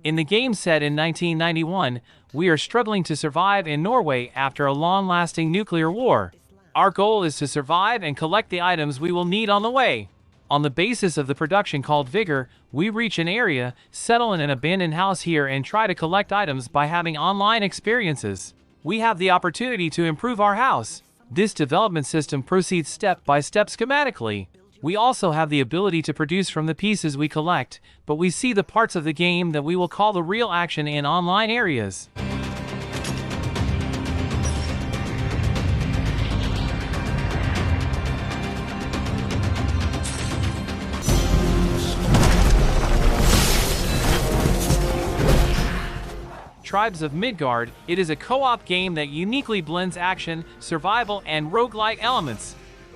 In the game set in 1991, we are struggling to survive in Norway after a long-lasting nuclear war. Our goal is to survive and collect the items we will need on the way. On the basis of the production called Vigor, we reach an area, settle in an abandoned house here and try to collect items by having online experiences. We have the opportunity to improve our house. This development system proceeds step by step schematically. We also have the ability to produce from the pieces we collect, but we see the parts of the game that we will call the real action in online areas. Tribes of Midgard, it is a co-op game that uniquely blends action, survival, and roguelike elements.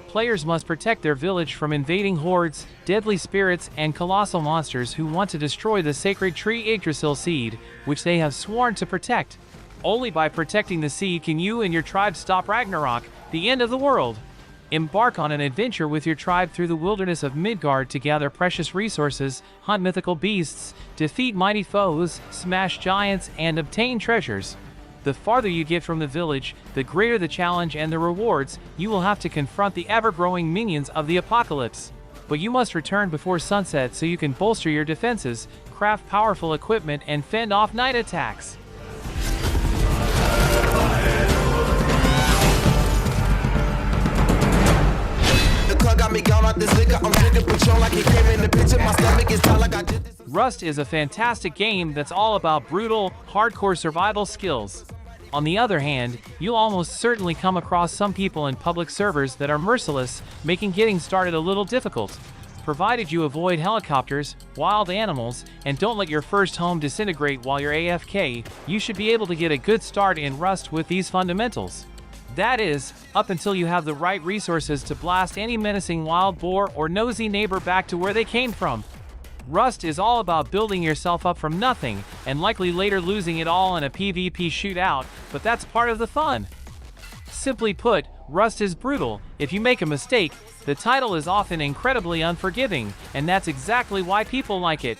Players must protect their village from invading hordes, deadly spirits, and colossal monsters who want to destroy the sacred tree Yggdrasil seed, which they have sworn to protect. Only by protecting the seed can you and your tribe stop Ragnarok, the end of the world. Embark on an adventure with your tribe through the wilderness of Midgard to gather precious resources, hunt mythical beasts, defeat mighty foes, smash giants, and obtain treasures. The farther you get from the village, the greater the challenge and the rewards. You will have to confront the ever-growing minions of the apocalypse. But you must return before sunset so you can bolster your defenses, craft powerful equipment, and fend off night attacks. Rust is a fantastic game that's all about brutal, hardcore survival skills. On the other hand, you'll almost certainly come across some people in public servers that are merciless, making getting started a little difficult. Provided you avoid helicopters, wild animals, and don't let your first home disintegrate while you're AFK, you should be able to get a good start in Rust with these fundamentals. That is, up until you have the right resources to blast any menacing wild boar or nosy neighbor back to where they came from. Rust is all about building yourself up from nothing, and likely later losing it all in a PvP shootout, but that's part of the fun. Simply put, Rust is brutal. If you make a mistake, the title is often incredibly unforgiving, and that's exactly why people like it.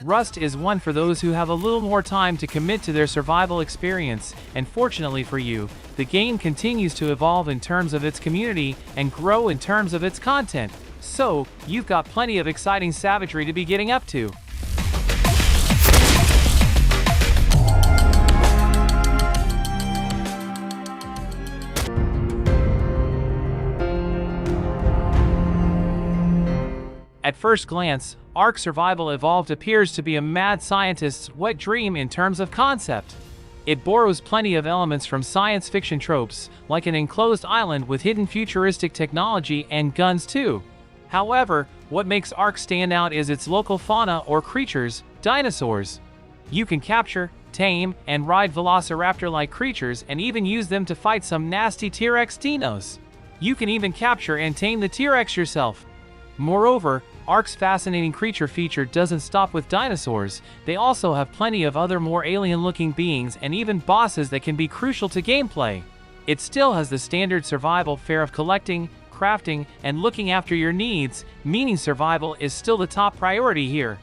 Rust is one for those who have a little more time to commit to their survival experience, and fortunately for you, the game continues to evolve in terms of its community and grow in terms of its content. So, you've got plenty of exciting savagery to be getting up to. At first glance, Ark Survival Evolved appears to be a mad scientist's wet dream in terms of concept. It borrows plenty of elements from science fiction tropes, like an enclosed island with hidden futuristic technology and guns too. However, what makes Ark stand out is its local fauna or creatures, dinosaurs. You can capture, tame, and ride velociraptor-like creatures and even use them to fight some nasty T-Rex dinos. You can even capture and tame the T-Rex yourself. Moreover, Ark's fascinating creature feature doesn't stop with dinosaurs. They also have plenty of other more alien-looking beings and even bosses that can be crucial to gameplay. It still has the standard survival fare of collecting, crafting, and looking after your needs, meaning survival is still the top priority here.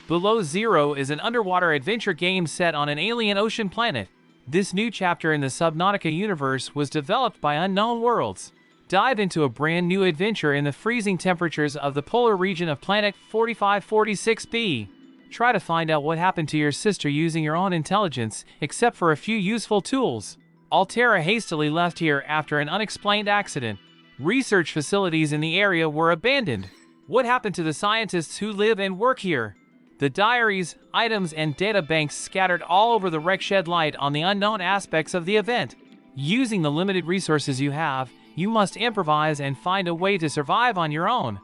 Below Zero is an underwater adventure game set on an alien ocean planet. This new chapter in the Subnautica universe was developed by Unknown Worlds. Dive into a brand new adventure in the freezing temperatures of the polar region of planet 4546b. Try to find out what happened to your sister using your own intelligence, except for a few useful tools. Altera hastily left here after an unexplained accident. Research facilities in the area were abandoned. What happened to the scientists who live and work here? The diaries, items, and data banks scattered all over the wreck shed light on the unknown aspects of the event. Using the limited resources you have, you must improvise and find a way to survive on your own.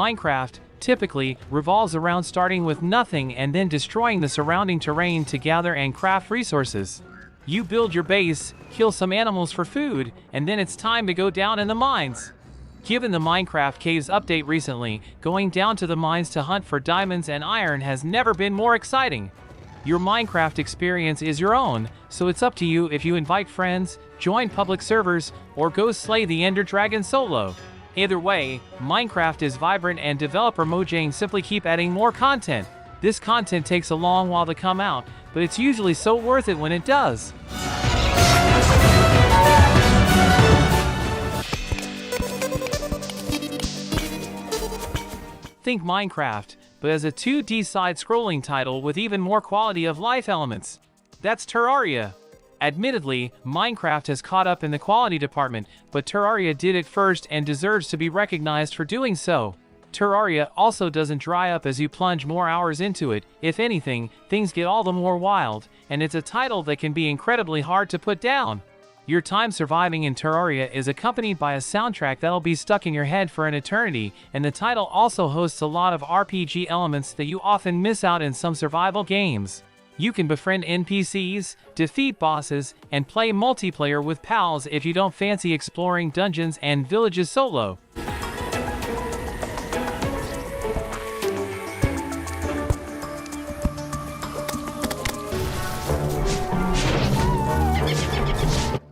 Minecraft, typically, revolves around starting with nothing and then destroying the surrounding terrain to gather and craft resources. You build your base, kill some animals for food, and then it's time to go down in the mines. Given the Minecraft Caves update recently, going down to the mines to hunt for diamonds and iron has never been more exciting. Your Minecraft experience is your own, so it's up to you if you invite friends, join public servers, or go slay the Ender Dragon solo. Either way, Minecraft is vibrant and developer Mojang simply keep adding more content. This content takes a long while to come out, but it's usually so worth it when it does. Think Minecraft, but as a 2D side-scrolling title with even more quality of life elements. That's Terraria. Admittedly, Minecraft has caught up in the quality department, but Terraria did it first and deserves to be recognized for doing so. Terraria also doesn't dry up as you plunge more hours into it. If anything, things get all the more wild, and it's a title that can be incredibly hard to put down. Your time surviving in Terraria is accompanied by a soundtrack that'll be stuck in your head for an eternity, and the title also hosts a lot of RPG elements that you often miss out in some survival games. You can befriend NPCs, defeat bosses, and play multiplayer with pals if you don't fancy exploring dungeons and villages solo.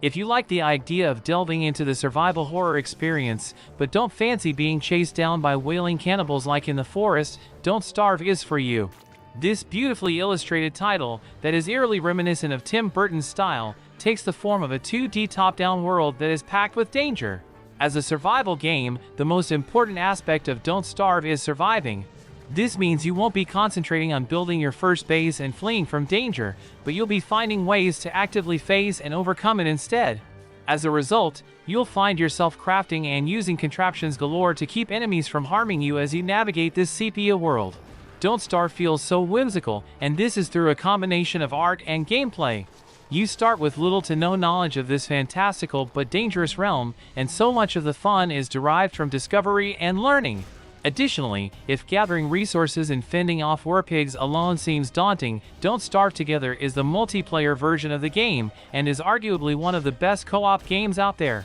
If you like the idea of delving into the survival horror experience, but don't fancy being chased down by wailing cannibals like in the forest, Don't Starve is for you. This beautifully illustrated title, that is eerily reminiscent of Tim Burton's style, takes the form of a 2D top-down world that is packed with danger. As a survival game, the most important aspect of Don't Starve is surviving. This means you won't be concentrating on building your first base and fleeing from danger, but you'll be finding ways to actively face and overcome it instead. As a result, you'll find yourself crafting and using contraptions galore to keep enemies from harming you as you navigate this sepia world. Don't Starve feels so whimsical, and this is through a combination of art and gameplay. You start with little to no knowledge of this fantastical but dangerous realm, and so much of the fun is derived from discovery and learning. Additionally, if gathering resources and fending off werpigs alone seems daunting, Don't Starve Together is the multiplayer version of the game, and is arguably one of the best co-op games out there.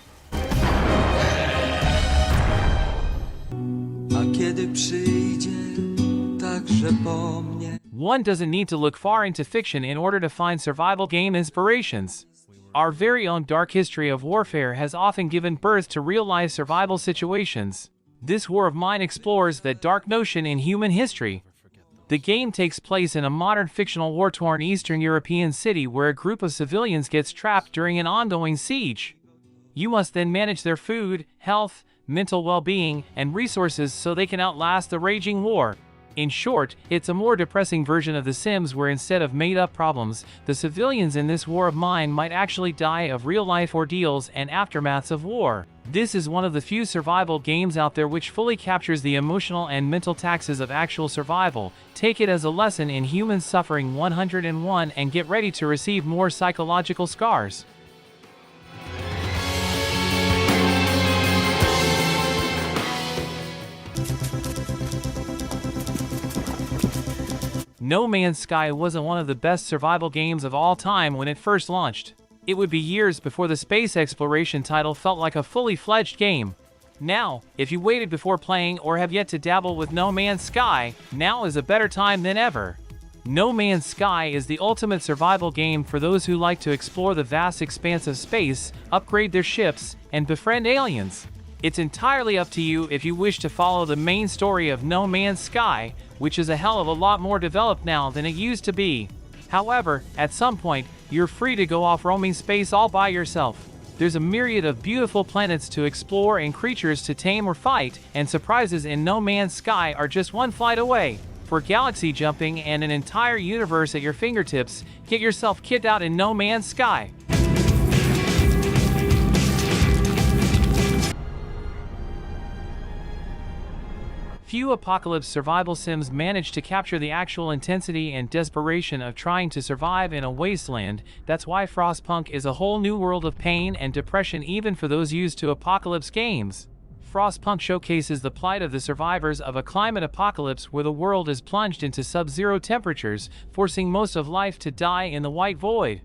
One doesn't need to look far into fiction in order to find survival game inspirations. Our very own dark history of warfare has often given birth to real-life survival situations. This War of Mine explores that dark notion in human history. The game takes place in a modern fictional war-torn Eastern European city where a group of civilians gets trapped during an ongoing siege. You must then manage their food, health, mental well-being, and resources so they can outlast the raging war. In short, it's a more depressing version of The Sims where instead of made-up problems, the civilians in this War of Mine might actually die of real-life ordeals and aftermaths of war. This is one of the few survival games out there which fully captures the emotional and mental taxes of actual survival. Take it as a lesson in human suffering 101 and get ready to receive more psychological scars. No Man's Sky wasn't one of the best survival games of all time when it first launched. It would be years before the space exploration title felt like a fully fledged game. Now, if you waited before playing or have yet to dabble with No Man's Sky, now is a better time than ever. No Man's Sky is the ultimate survival game for those who like to explore the vast expanse of space, upgrade their ships, and befriend aliens. It's entirely up to you if you wish to follow the main story of No Man's Sky, which is a hell of a lot more developed now than it used to be. However, at some point, you're free to go off roaming space all by yourself. There's a myriad of beautiful planets to explore and creatures to tame or fight, and surprises in No Man's Sky are just one flight away. For galaxy jumping and an entire universe at your fingertips, get yourself kitted out in No Man's Sky. Few apocalypse survival sims manage to capture the actual intensity and desperation of trying to survive in a wasteland. That's why Frostpunk is a whole new world of pain and depression even for those used to apocalypse games. Frostpunk showcases the plight of the survivors of a climate apocalypse where the world is plunged into sub-zero temperatures, forcing most of life to die in the white void.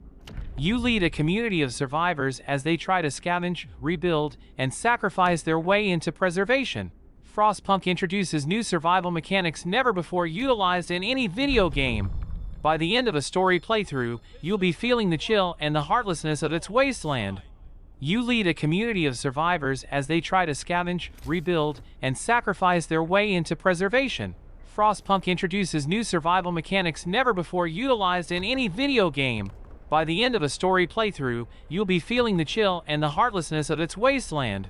You lead a community of survivors as they try to scavenge, rebuild, and sacrifice their way into preservation. Frostpunk introduces new survival mechanics never before utilized in any video game. By the end of a story playthrough, you'll be feeling the chill and the heartlessness of its wasteland. You lead a community of survivors as they try to scavenge, rebuild, and sacrifice their way into preservation. Frostpunk introduces new survival mechanics never before utilized in any video game. By the end of a story playthrough, you'll be feeling the chill and the heartlessness of its wasteland.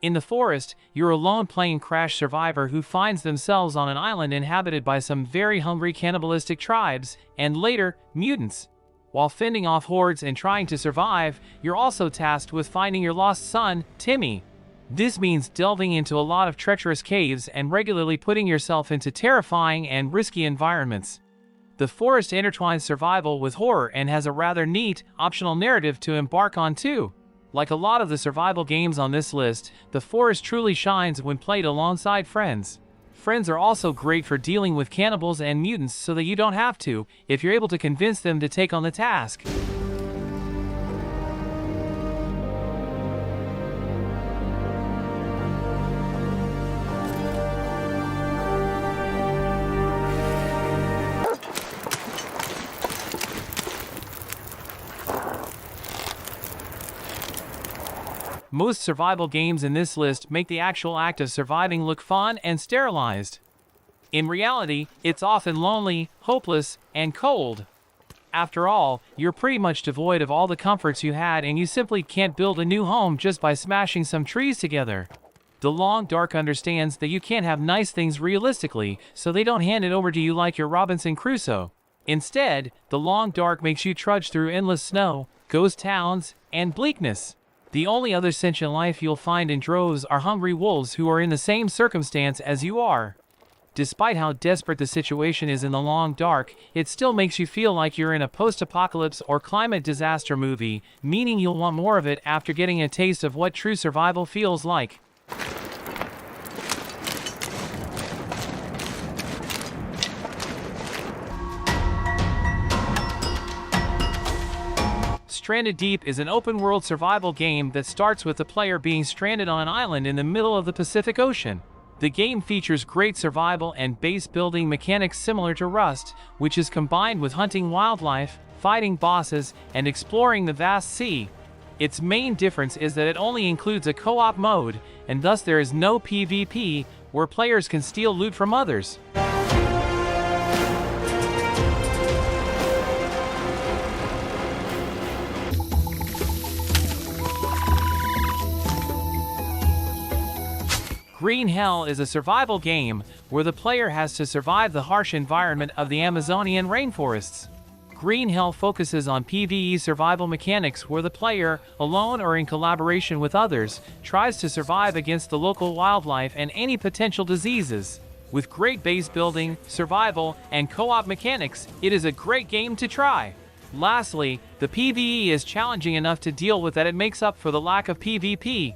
In the forest, you're a lone plane crash survivor who finds themselves on an island inhabited by some very hungry cannibalistic tribes, and later, mutants. While fending off hordes and trying to survive, you're also tasked with finding your lost son, Timmy. This means delving into a lot of treacherous caves and regularly putting yourself into terrifying and risky environments. The forest intertwines survival with horror and has a rather neat, optional narrative to embark on too. Like a lot of the survival games on this list, the forest truly shines when played alongside friends. Friends are also great for dealing with cannibals and mutants so that you don't have to, if you're able to convince them to take on the task. Most survival games in this list make the actual act of surviving look fun and sterilized. In reality, it's often lonely, hopeless, and cold. After all, you're pretty much devoid of all the comforts you had and you simply can't build a new home just by smashing some trees together. The Long Dark understands that you can't have nice things realistically, so they don't hand it over to you like you're Robinson Crusoe. Instead, the Long Dark makes you trudge through endless snow, ghost towns, and bleakness. The only other sentient life you'll find in droves are hungry wolves who are in the same circumstance as you are. Despite how desperate the situation is in the Long Dark, it still makes you feel like you're in a post-apocalypse or climate disaster movie, meaning you'll want more of it after getting a taste of what true survival feels like. Stranded Deep is an open-world survival game that starts with the player being stranded on an island in the middle of the Pacific Ocean. The game features great survival and base-building mechanics similar to Rust, which is combined with hunting wildlife, fighting bosses, and exploring the vast sea. Its main difference is that it only includes a co-op mode, and thus there is no PvP, where players can steal loot from others. Green Hell is a survival game where the player has to survive the harsh environment of the Amazonian rainforests. Green Hell focuses on PvE survival mechanics where the player, alone or in collaboration with others, tries to survive against the local wildlife and any potential diseases. With great base building, survival, and co-op mechanics, it is a great game to try. Lastly, the PvE is challenging enough to deal with that it makes up for the lack of PvP.